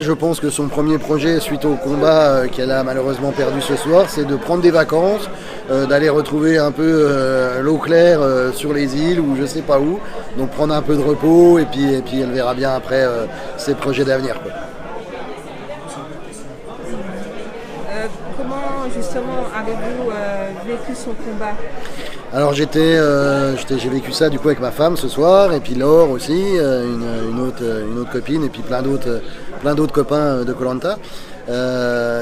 Je pense que son premier projet suite au combat qu'elle a malheureusement perdu ce soir, c'est de prendre des vacances, d'aller retrouver un peu l'eau claire sur les îles ou je sais pas où. Donc prendre un peu de repos et puis elle verra bien après ses projets d'avenir, quoi. Comment justement avez-vous vécu son combat? Alors j'ai vécu ça du coup avec ma femme ce soir et puis Laure aussi, une autre copine et puis plein d'autres copains de Koh Lanta.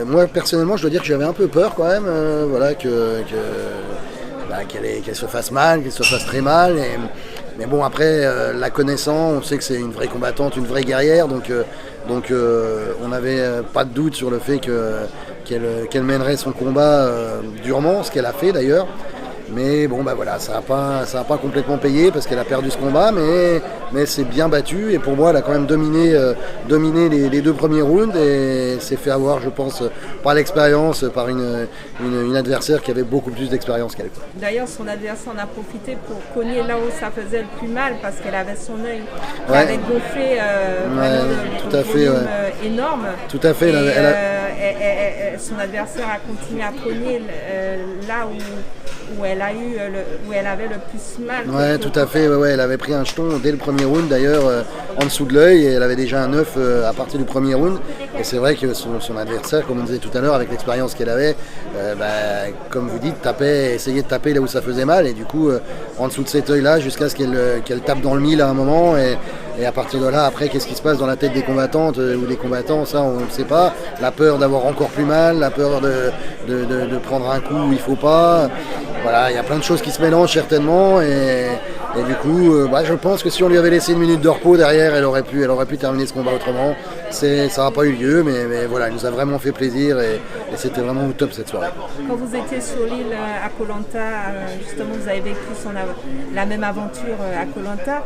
Moi personnellement je dois dire que j'avais un peu peur quand même, qu'elle se fasse mal, qu'elle se fasse très mal. Mais bon après la connaissant, on sait que c'est une vraie combattante, une vraie guerrière, donc on n'avait pas de doute sur le fait qu'elle mènerait son combat durement, ce qu'elle a fait d'ailleurs. Mais bon bah voilà, ça a pas complètement payé parce qu'elle a perdu ce combat, mais c'est bien battu et pour moi elle a quand même dominé les deux premiers rounds et s'est fait avoir, je pense, par l'expérience, par une adversaire qui avait beaucoup plus d'expérience qu'elle. D'ailleurs son adversaire en a profité pour cogner là où ça faisait le plus mal parce qu'elle avait son œil qui avait gonflé tout à fait, énorme. Tout à fait. Son adversaire a continué à cogner là où elle avait le plus mal. Ouais, tout à fait. Ouais, elle avait pris un jeton dès le premier round d'ailleurs en dessous de l'œil et elle avait déjà un œuf à partir du premier round. Et c'est vrai que son adversaire, comme on disait tout à l'heure, avec l'expérience qu'elle avait, comme vous dites, essayait de taper là où ça faisait mal et du coup en dessous de cet œil-là jusqu'à ce qu'elle tape dans le mille à un moment et à partir de là, après, qu'est-ce qui se passe dans la tête des combattantes ou des combattants, ça on ne sait pas. La peur d'avoir encore plus mal, la peur de prendre un coup où il ne faut pas. Voilà, il y a plein de choses qui se mélangent certainement et du coup, je pense que si on lui avait laissé une minute de repos derrière, elle aurait pu terminer ce combat autrement. Ça n'a pas eu lieu, mais voilà, il nous a vraiment fait plaisir et c'était vraiment au top cette soirée. Quand vous étiez sur l'île à Koh Lanta, justement, vous avez vécu la même aventure à Koh Lanta.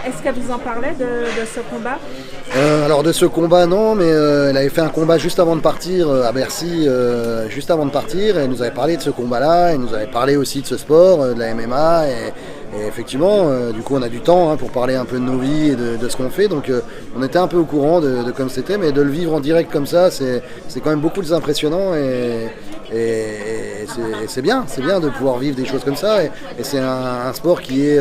Est-ce qu'elle vous en parlait de ce combat? Alors de ce combat non, mais elle avait fait un combat juste avant de partir à Bercy, juste avant de partir, et elle nous avait parlé de ce combat-là, elle nous avait parlé aussi de ce sport, de la MMA, et effectivement, du coup on a du temps pour parler un peu de nos vies et de ce qu'on fait, donc on était un peu au courant de comme c'était, mais de le vivre en direct comme ça, c'est quand même beaucoup plus impressionnant et c'est bien de pouvoir vivre des choses comme ça et c'est un sport qui est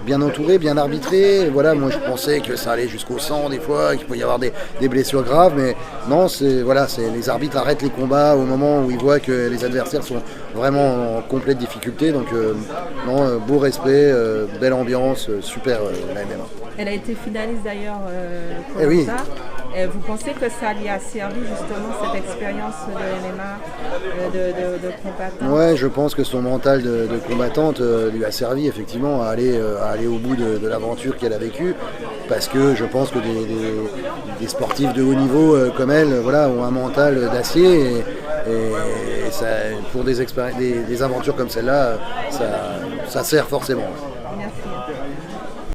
bien entouré, bien arbitré. Voilà, moi je pensais que ça allait jusqu'au sang des fois, qu'il pouvait y avoir des blessures graves, mais non, les arbitres arrêtent les combats au moment où ils voient que les adversaires sont vraiment en complète difficulté, donc beau respect, belle ambiance, super la MMA. Elle a été finaliste d'ailleurs pour oui. ça. Vous pensez que ça lui a servi justement cette expérience de MMA, de combattant? Ouais, je pense que son mental de combattante lui a servi effectivement à aller au bout de l'aventure qu'elle a vécue, parce que je pense que des sportifs de haut niveau comme elle, voilà, ont un mental d'acier et ça, pour des aventures comme celle-là, ça sert forcément. Merci.